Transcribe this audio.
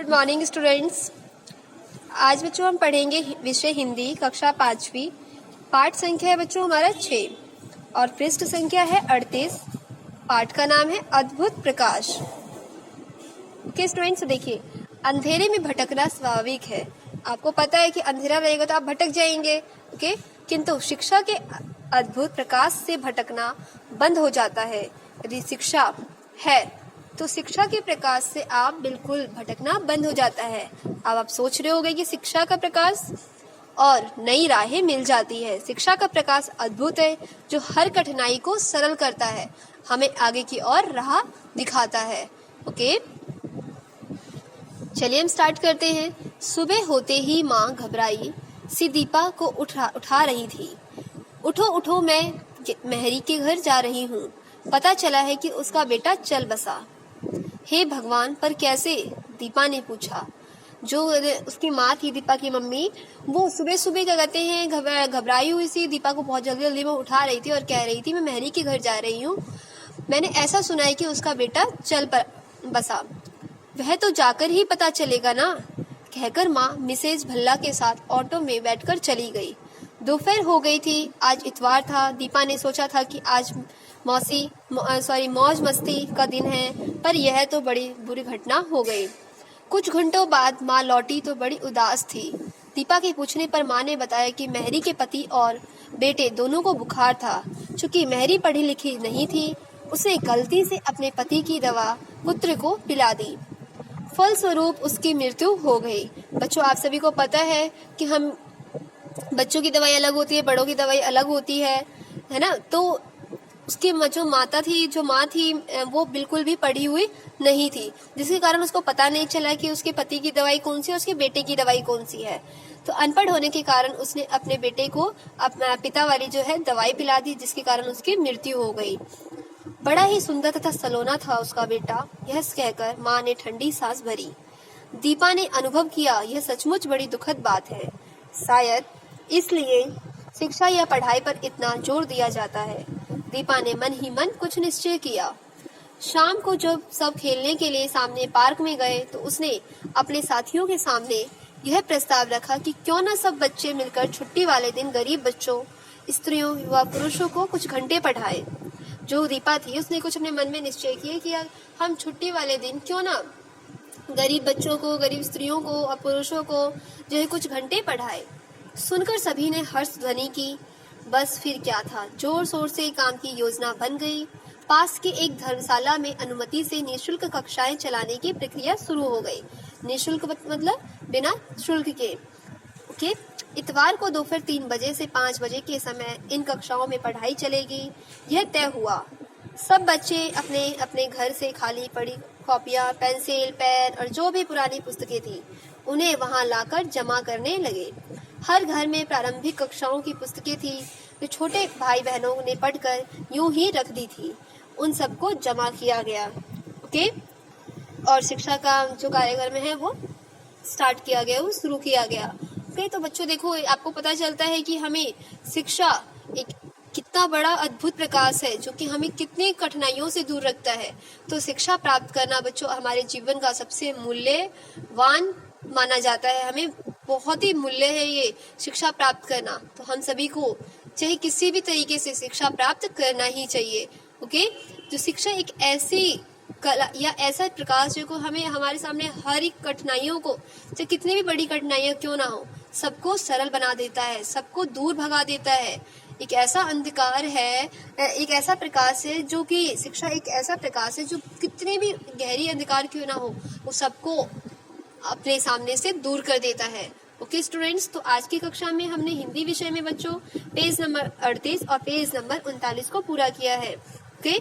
Good morning students. आज बच्चों हम पढ़ेंगे विषय हिंदी कक्षा 5वीं। पाठ संख्या है बच्चों हमारा 6 और पृष्ठ संख्या है 38। पाठ का नाम है अद्भुत प्रकाश। ओके स्टूडेंट्स, देखिए अंधेरे में भटकना स्वाभाविक है। आपको पता है कि अंधेरा रहेगा तो आप भटक जाएंगे। ओके, किंतु शिक्षा के अद्भुत प्रकाश से भटकना बंद हो जाता है। यदि शिक्षा है तो शिक्षा के प्रकाश से आप बिल्कुल भटकना बंद हो जाता है। अब आप सोच रहे होंगे कि शिक्षा का प्रकाश और नई राहें मिल जाती है। शिक्षा का प्रकाश अद्भुत है जो हर कठिनाई को सरल करता है, हमें आगे की ओर राह दिखाता है। ओके, चलिए हम स्टार्ट करते हैं। सुबह होते ही माँ घबराई सी दीपा को उठा रही थी। उठो उठो, मैं मेहरी के घर जा रही हूँ। पता चला है कि उसका बेटा चल बसा। हे भगवान, पर कैसे? दीपा ने पूछा। जो उसकी माँ थी, दीपा की मम्मी, वो सुबह सुबह क्या कहते हैं घबराई हुई सी दीपा को बहुत जल्दी जल्दी में उठा रही थी और कह रही थी मैं मेहरी के घर जा रही हूँ। मैंने ऐसा सुना है कि उसका बेटा चल बसा। वह तो जाकर ही पता चलेगा ना, कहकर माँ मिसेज भल्ला के साथ ऑटो में बैठकर चली गई। दोपहर हो गई थी। आज इतवार था। दीपा ने सोचा था कि आज मौज मस्ती का दिन है, पर यह तो बड़ी बुरी घटना हो गई। कुछ घंटों बाद माँ लौटी तो बड़ी उदास थी। दीपा के पूछने पर माँ ने बताया कि मेहरी के पति और बेटे दोनों को बुखार था। चूंकि मेहरी पढ़ी लिखी नहीं थी, उसने गलती से अपने पति की दवा पुत्र को पिला दी। फलस्वरूप उसकी मृत्यु हो गई। बच्चों, आप सभी को पता है कि हम बच्चों की दवाई अलग होती है, बड़ों की दवाई अलग होती है ना। तो उसकी जो माँ थी वो बिल्कुल भी पढ़ी हुई नहीं थी, जिसके कारण उसको पता नहीं चला कि उसके पति की दवाई कौन सी है, उसके बेटे की दवाई कौन सी है। तो अनपढ़ होने के कारण उसने अपने बेटे को अपना पिता वाली जो है दवाई पिला दी, जिसके कारण उसकी मृत्यु हो गई। बड़ा ही सुंदर तथा सलोना था उसका बेटा, यह कहकर माँ ने ठंडी सांस भरी। दीपा ने अनुभव किया यह सचमुच बड़ी दुखद बात है। शायद इसलिए शिक्षा या पढ़ाई पर इतना जोर दिया जाता है। दीपा ने मन ही मन कुछ निश्चय किया। शाम को जब सब खेलने के लिए सामने पार्क में गए तो उसने अपने साथियों के सामने यह प्रस्ताव रखा कि क्यों न सब बच्चे मिलकर छुट्टी वाले दिन गरीब बच्चों, स्त्रियों व पुरुषों को कुछ घंटे पढ़ाए। जो दीपा थी उसने कुछ अपने मन में निश्चय किया कि हम छुट्टी वाले दिन क्यों ना गरीब बच्चों को, गरीब स्त्रियों को और पुरुषों को जो है कुछ घंटे पढ़ाए। सुनकर सभी ने हर्ष ध्वनि की। बस फिर क्या था, जोर शोर से काम की योजना बन गई। पास के एक धर्मशाला में अनुमति से निःशुल्क कक्षाएं चलाने की प्रक्रिया शुरू हो गई। निःशुल्क मतलब बिना शुल्क के। ओके, इतवार को दोपहर 3 बजे से 5 बजे के समय इन कक्षाओं में पढ़ाई चलेगी, यह तय हुआ। सब बच्चे अपने अपने घर से खाली पड़ी कॉपियां, पेंसिल, पेन और जो भी पुरानी पुस्तकें थी उन्हें वहां लाकर जमा करने लगे। हर घर में प्रारंभिक कक्षाओं की पुस्तकें थी जो छोटे भाई बहनों ने पढ़कर यूं ही रख दी थी, उन सबको जमा किया गया। ओके, और शिक्षा का जो कार्यक्रम है वो स्टार्ट किया गया, वो शुरू किया गया। ओके, तो बच्चों देखो, आपको पता चलता है कि हमें शिक्षा एक कितना बड़ा अद्भुत प्रकाश है जो कि हमें कितनी कठिनाइयों से दूर रखता है। तो शिक्षा प्राप्त करना बच्चों हमारे जीवन का सबसे मूल्यवान माना जाता है। हमें बहुत ही मूल्य है ये शिक्षा प्राप्त करना। तो हम सभी को चाहे किसी भी तरीके से शिक्षा प्राप्त करना ही चाहिए। ओके, जो शिक्षा एक ऐसी कला या ऐसा प्रकाश जो को हमें हमारे सामने हर एक कठिनाइयों को, चाहे कितनी भी बड़ी कठिनाइयां क्यों ना हो, सबको सरल बना देता है, सबको दूर भगा देता है। एक ऐसा अंधकार है, एक ऐसा प्रकाश है जो कि शिक्षा एक ऐसा प्रकाश है जो कितने भी गहरी अंधकार क्यों ना हो वो सबको अपने सामने से दूर कर देता है। ओके स्टूडेंट्स, तो आज की कक्षा में हमने हिंदी विषय में बच्चों पेज नंबर 38 और पेज नंबर 39 को पूरा किया है। ओके।